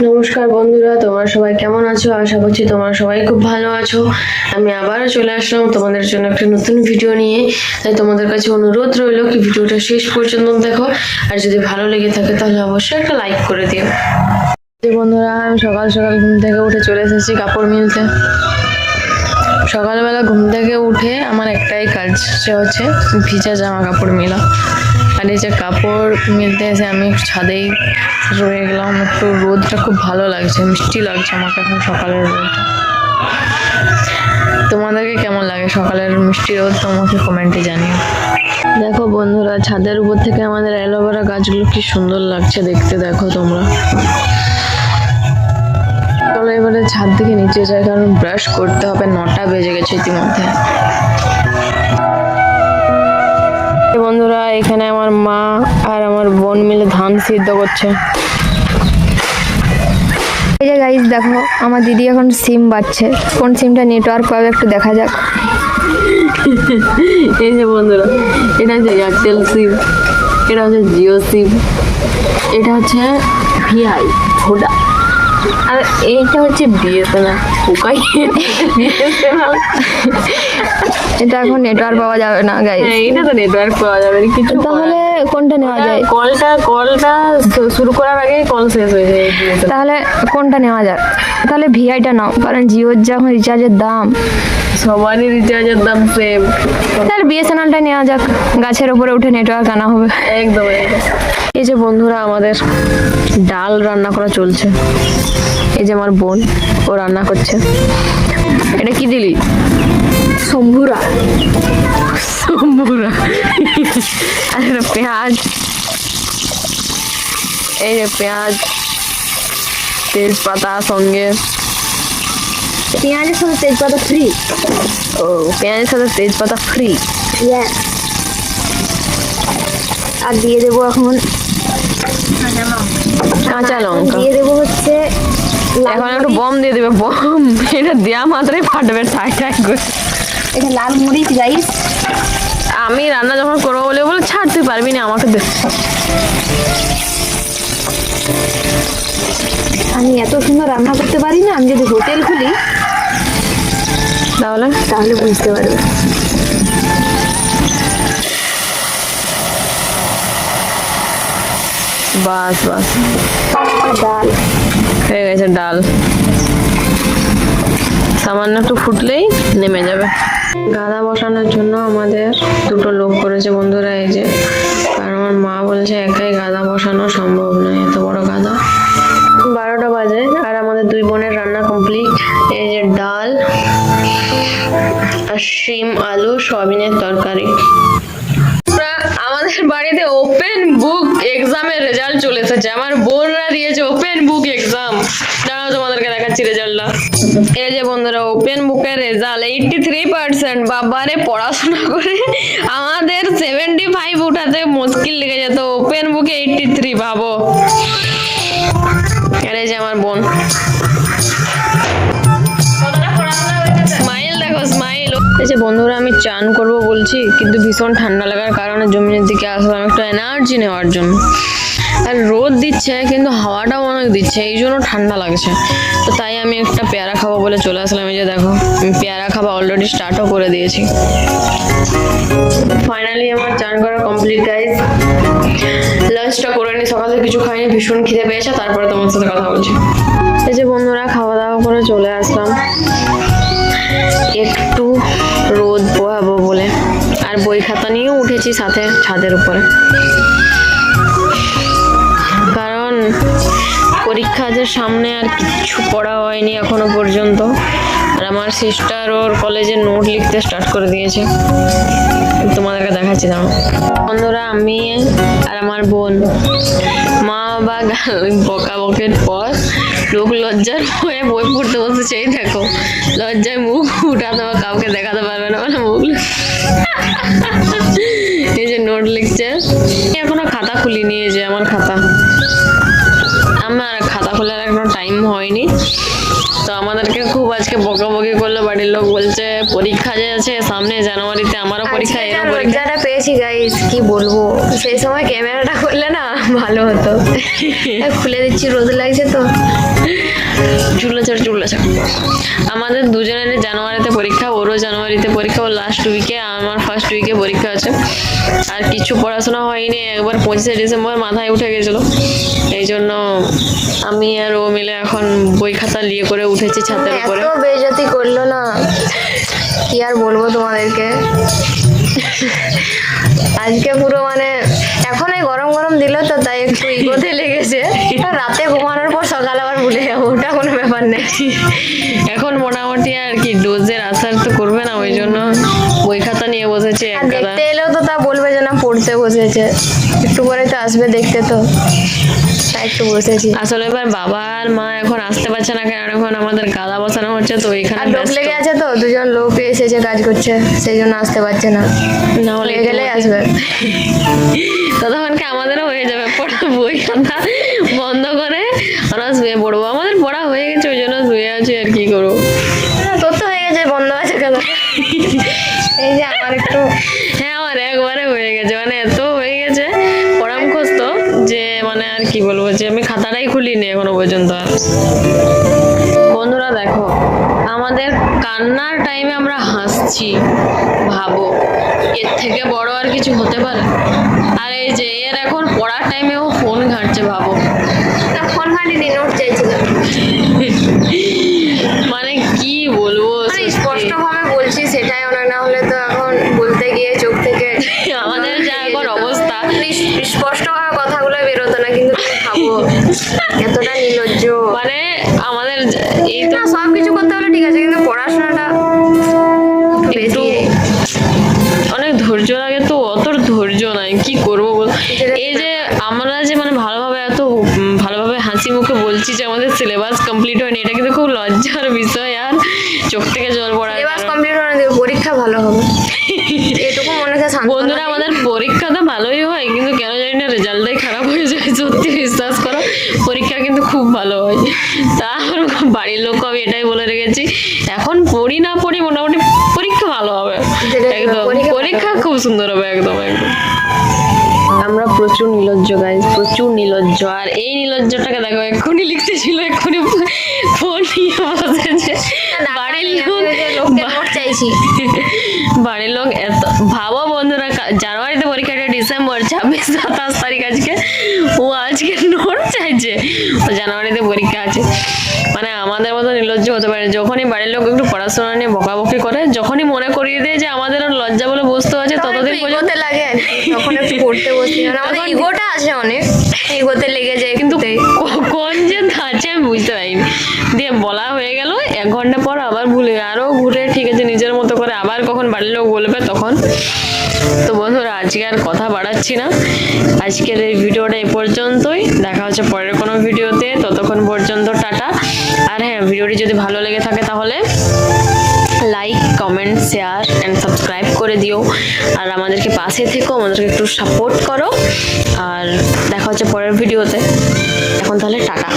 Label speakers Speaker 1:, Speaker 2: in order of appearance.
Speaker 1: নমস্কার বন্ধুরা, তোমরা সবাই কেমন আছো? আশা করছি তোমরা সবাই খুব ভালো আছো। আমি আবারও চলে আসলাম তোমাদের জন্য একটা নতুন ভিডিও নিয়ে। তাই তোমাদের কাছে অনুরোধ রইলো কি ভিডিওটা শেষ পর্যন্ত দেখো, আর যদি ভালো লেগে থাকে তাহলে অবশ্যই একটা লাইক করে দিও। বন্ধুরা, আমি সকাল সকাল ঘুম থেকে উঠে চলে এসেছি কাপড় মিলতে। সকালবেলা ঘুম থেকে উঠে আমার একটাই কাজ, সে হচ্ছে ভিজা জামা কাপড় মেলা। আর এই যে কাপড় মিলতে এসে আমি ছাদেই রয়ে গেলাম। একটু রোদটা খুব ভালো লাগছে, মিষ্টি লাগছে আমাকে এখন সকালের রোদটা। তোমাদেরকে কেমন লাগে সকালের মিষ্টি রোদ? তোমাকে কমেন্টে জানিও। দেখো বন্ধুরা, ছাদের উপর থেকে আমাদের অ্যালোভেরা গাছগুলো কি সুন্দর লাগছে দেখতে, দেখো তোমরা। চলো এবারে ছাদ থেকে নিচে যাই, কারণ ব্রাশ করতে হবে, 9টা বেজে গেছে ইতিমধ্যে। বন্ধুরা, এখানে আমার মা আর আমার বোন মিলে ধান সিদ্ধ করছে।
Speaker 2: এই যে গাইস দেখো, আমার দিদি এখন সিম বাজছে। কোন সিমটা নেটওয়ার্ক পাবে একটু দেখা যাক।
Speaker 1: এই যে বন্ধুরা, এটা হচ্ছে এয়ারটেল সিম, এটা হচ্ছে জিও সিম, এটা হচ্ছে ভিআই ভোডা, আর এইটা হচ্ছে বিএসএনএল। ওকাই বিএসএনএল।
Speaker 2: এটা এখন নেটওয়ার্ক পাওয়া যাবে না গাইস।
Speaker 1: এটা তো নেটওয়ার্ক পাওয়া যাবে না কিছু।
Speaker 2: তাহলে কোনটা নেওয়া যায়?
Speaker 1: কলটা শুরু করার আগে কল শেষ হয়ে যায়।
Speaker 2: তাহলে কোনটা নেওয়া যায়? তাহলে ভিআইটা নাও, কারণ জিওর যখন রিচার্জের দাম,
Speaker 1: সবারই রিচার্জের দাম সেম।
Speaker 2: তাহলে বিএসএনএলটা নেওয়া যাক, গাছের উপরে উঠে নেটওয়ার্ক আনা হবে।
Speaker 1: একদম। এই যে বন্ধুরা, আমাদের ডাল রান্না করা চলছে। এই যে আমার বোন, ও রান্না করছে। এটা কি দিলি?
Speaker 2: শম্ভুরা।
Speaker 1: আর এটা পেঁয়াজ, এই যে পেঁয়াজ, তেজপাতা সঙ্গে।
Speaker 2: পেঁয়াজের সাথে তেজপাতা ফ্রি?
Speaker 1: ও, পেঁয়াজের সাথে তেজপাতা ফ্রি।
Speaker 2: আর দিয়ে দেবো এখন
Speaker 1: কাঁচা লঙ্কা।
Speaker 2: দিয়ে দেবো হচ্ছে
Speaker 1: এখন একটু বম দিয়ে দেবে, বম। এটা দেওয়া মাত্রই ফাটবে ঠাই ঠাই করে।
Speaker 2: এটা লাল মরিচ গাইস।
Speaker 1: আমি রান্না যখন করবো বলে ছাড়, তুই পারবি না, আমাকে দে।
Speaker 2: আমি এত সুন্দর রান্না করতে পারি না, আমি যদি হোটেল খুলি তাহলে বুঝতে পারবে।
Speaker 1: বাস বাস,
Speaker 2: ডাল
Speaker 1: হয়ে গেছে। ডাল সামান্য একটু ফুটলেই নেমে যাবে। গাদা বসানোর জন্য আমাদের 2টো লোক করেছে বন্ধুরা। এই যে, কারণ আমার মা বলছে একাই গাদা বসানো সম্ভব নয়, এত বড় গাদা। 12টা বাজে আর আমাদের 2 বোনের রান্না কমপ্লিট। এই যে ডাল আর শিম আলু সয়াবিনের তরকারি। আমাদের বাড়িতে ওপেন বুক এক্সামের রেজাল্ট চলে এসেছে। আমার বোনরা দিয়েছে ওপেন বুক এক্সাম। দাঁড়াও তোমাদেরকে দেখাচ্ছি রেজাল্টটা। এই যে বন্ধুরা, ওপেন বুকের রেজাল্ট 83%। বাবারে, পড়াশোনা করে আমাদের 75 উঠাতে মুশকিল লেগে যেত, ওপেন বুকে 83, ভাবো। এই যে আমার বোন, স্মাইল দেখো, স্মাইল। এই যে বন্ধুরা, আমি চান করব বলছি, কিন্তু ভীষণ ঠান্ডা লাগার কারণে জমিনের দিকে আসলাম একটু এনার্জি নেওয়ার জন্য। আর রোদ দিচ্ছে কিন্তু হাওয়াটাও অনেক দিচ্ছে, এই জন্য ঠান্ডা লাগছে। তো তাই আমি একটা পেয়ারা খাবো বলে চলে আসলাম। এই যে দেখো, আমি পেয়ারা খাওয়া অলরেডি স্টার্টও করে দিয়েছি। ফাইনালি আমার চান করা কমপ্লিট গাইস। লাঞ্চটা করে নি, সকালে কিছু খাইনি, ভীষণ খিদে পেয়েছে। তারপরে তোমার সাথে কথা বলছি। এই যে বন্ধুরা, খাওয়া দাওয়া করে চলে আসলাম একটু রোদ পোহাবো বলে। আর বই খাতা নিয়েও উঠেছি সাথে ছাদের উপরে, কারণ পরীক্ষা যে সামনে, আর কিছু পড়া হয়নি এখনো পর্যন্ত। আর আমার সিস্টার ওর কলেজে নোট লিখতে স্টার্ট করে দিয়েছে, তোমাদেরকে দেখাচ্ছি। দাও বন্ধুরা, আমি আর আমার বোন মা বাবা বকা বকের পর লোক লজ্জার হয়ে বই পড়তে বসেছে। এই দেখো, লজ্জায় মুখ উঠাতে বা কাউকে দেখাতে পারবে না বলে মুখ। এই যে নোট লিখছে, এখনো খাতা খুলিনি। এই যে আমার খাতা, আমার খাতা খোলার এখনো টাইম হয়নি। তো আমাদেরকে খুব আজকে বকাবকি করলো বাড়ির লোক, বলছে পরীক্ষা যে আছে সামনে জানুয়ারিতে, আমারও পরীক্ষা। এরকম পরীক্ষাটা পেয়েছি গাইস, কি বলবো। সেই সময় ক্যামেরাটা করলে না ভালো হতো। খুলে দিচ্ছি, রোদ লাগছে তো। বছর চলেছে। আমাদের দুজনের জানুয়ারিতে পরীক্ষা, ওরও জানুয়ারিতে পরীক্ষা, ওর লাস্ট উইকে, আমার ফার্স্ট উইকে পরীক্ষা আছে। আর কিছু পড়াশোনা হয়নি, একবার 25শে ডিসেম্বর মাথায় উঠে গেছিলো, এই জন্য আমি আর ও মিলে এখন বই খাতা নিয়ে করে উঠেছি ছাদের উপরে।
Speaker 2: এত বেইজ্জতি করলো না, কি আর বলবো তোমাদেরকে। আজকে পুরো মানে এখন এই গরম গরম দিল তো তাই একটু ইগোতে লেগেছে। আর রাতে ঘুমানোর পর সকাল আবার ভুলে যাবো, ওটা কোনো ব্যাপার নেই।
Speaker 1: এখন মোটামুটি আর কি ডোজের আসার তো করবে না, ওই জন্য বই খাতা নিয়ে বসেছে
Speaker 2: আর
Speaker 1: এক গাদা।
Speaker 2: দেখতে এলেও তো তা বলবে যে না পড়তে বসেছে, একটু পরে তো আসবে দেখতে, তো তাই একটু বসেছি।
Speaker 1: আসলে এবার বাবা আর মা এখন আসতে পারছে না, কারণ এখন আমাদের গাদা বসানো হচ্ছে, তো এখানে
Speaker 2: আর লোক লেগে আছে, তো দুজন লোক এসেছে কাজ করছে, সেই জন্য আসতে পারছে না,
Speaker 1: না হলে
Speaker 2: হয়ে গেলেই আসবে।
Speaker 1: ততক্ষণকে আমাদেরও হয়ে যাবে পড়া, বই খাতা বন্ধ করে আমরা শুয়ে পড়বো। আমাদের পড়া হয়ে গেছে, ওই জন্য শুয়ে আছি, আর কি করবো।
Speaker 2: তোর তো হয়ে গেছে, বন্ধ আছে কেন? এই যে আমার একটু
Speaker 1: হ্যাঁ, আমার একবারে হয়ে গেছে, মানে এত হয়ে গেছে পড়া মুখস্থ যে মানে আর কি বলবো, যে আমি খাতাটাই খুলিনি এখনো পর্যন্ত। আর বন্ধুরা দেখো, আমাদের কান্নার টাইমে আমরা হাসছি, ভাবো এর থেকে বড় আর কিছু হতে পারে? আর এই যে এর এখন পড়ার টাইমেও ফোন ঘাঁটছে, ভাবো।
Speaker 2: ফোন ঘাঁটিনি, নোট চাইছিলাম।
Speaker 1: মানে কি বলবো,
Speaker 2: মানে স্পষ্ট ভাবে বলছি সেটাই, অনেক না হলে তো এখন বলতে গিয়ে চোখ থেকে
Speaker 1: আমাদের যা এখন অবস্থা,
Speaker 2: স্পষ্ট ভাবে কথাগুলো বেরোতো না, কিন্তু তুমি ভাবো এতটা নির্লজ্জ।
Speaker 1: মানে আমাদের এই তো
Speaker 2: না সবকিছু করতে হলে ঠিক আছে, কিন্তু পড়াশোনাটা
Speaker 1: একটু অনেক ধৈর্য লাগে, তো অত ধৈর্য নাই, কি করবো বল। এই যে আমরা যে মানে ভালোভাবে এত ভালোভাবে হাসি মুখে বলছি যে আমাদের সিলেবাস কমপ্লিট হয়নি, এটা কিন্তু খুব লজ্জার বিষয়। আর চোখ থেকে জল পড়ার
Speaker 2: সিলেবাস
Speaker 1: কারণ-
Speaker 2: কমপ্লিট হয়ে গেলে পরীক্ষা ভালো হবে, এটুকু মনে হয় শান্ত।
Speaker 1: বন্ধুরা, আমাদের পরীক্ষা তো ভালোই হয়, কিন্তু কেন জানি না রেজাল্টটাই খারাপ হয়ে যায়। সত্যি বিশ্বাস করো, পরীক্ষা কিন্তু খুব ভালো হয়। তার বাড়ির লোককে আমি এটাই বলে রেখেছি, এখন পড়ি না পড়ি মোটামুটি পরীক্ষা ভালো হবে, একদম পরীক্ষা খুব সুন্দর হবে, একদম একদম। আমরা প্রচুর নির্লজ্জ গাইজ, প্রচুর নির্লজ্জ। আর এই নির্লজ্জটাকে দেখো, এক্ষুনি লিখতেছিল, এক্ষুনি ফোন নিয়ে বসেছে। বাড়ির লোক
Speaker 2: নোট চাইছি।
Speaker 1: বাড়ির লোক এত, ভাবো বন্ধুরা, জানুয়ারিতে পরীক্ষাটা, ডিসেম্বর 26-27 তারিখ আজকে, ও আজকে নোট চাইছে, ও জানুয়ারিতে পরীক্ষা আছে। মানে আমাদের মতো নির্লজ্জ হতে পারে। যখনই বাড়ির লোক একটু পড়াশোনা নিয়ে বকাবকি করে, যখনই মনে করিয়ে দেয় যে আমাদের লজ্জা বলে বস্তু আছে, ততদিন পর্যন্ত
Speaker 2: ইগোতে লাগে আর কি, তখন একটু পড়তে বসি না, আমাদের ইগোটা আছে অনেক, ইগোতে লেগে যায়,
Speaker 1: কিন্তু
Speaker 2: কিন্তু
Speaker 1: কোন যে আছে আমি বুঝতে পারিনি। দিয়ে বলা হয়ে গেল, 1 ঘন্টা পর আবার ভুলে আরো ঘুরে, ঠিক আছে নিজের মতো করে, আবার কখন বাড়ির লোক বলবে তখন। তো বন্ধুরা, আজকে আর কথা বাড়াচ্ছি না, আজকের এই ভিডিওটা এই পর্যন্তই। দেখা হচ্ছে পরের কোনো ভিডিওতে, ততক্ষণ পর্যন্ত টাটা। আর হ্যাঁ, ভিডিওটি যদি ভালো লেগে থাকে তাহলে like, comment, share and subscribe করে দিও। আর আমাদেরকে পাশে থেকো, আমাদেরকে একটু সাপোর্ট করো। আর দেখা হচ্ছে পরের ভিডিওতে, এখন তাহলে টাটা।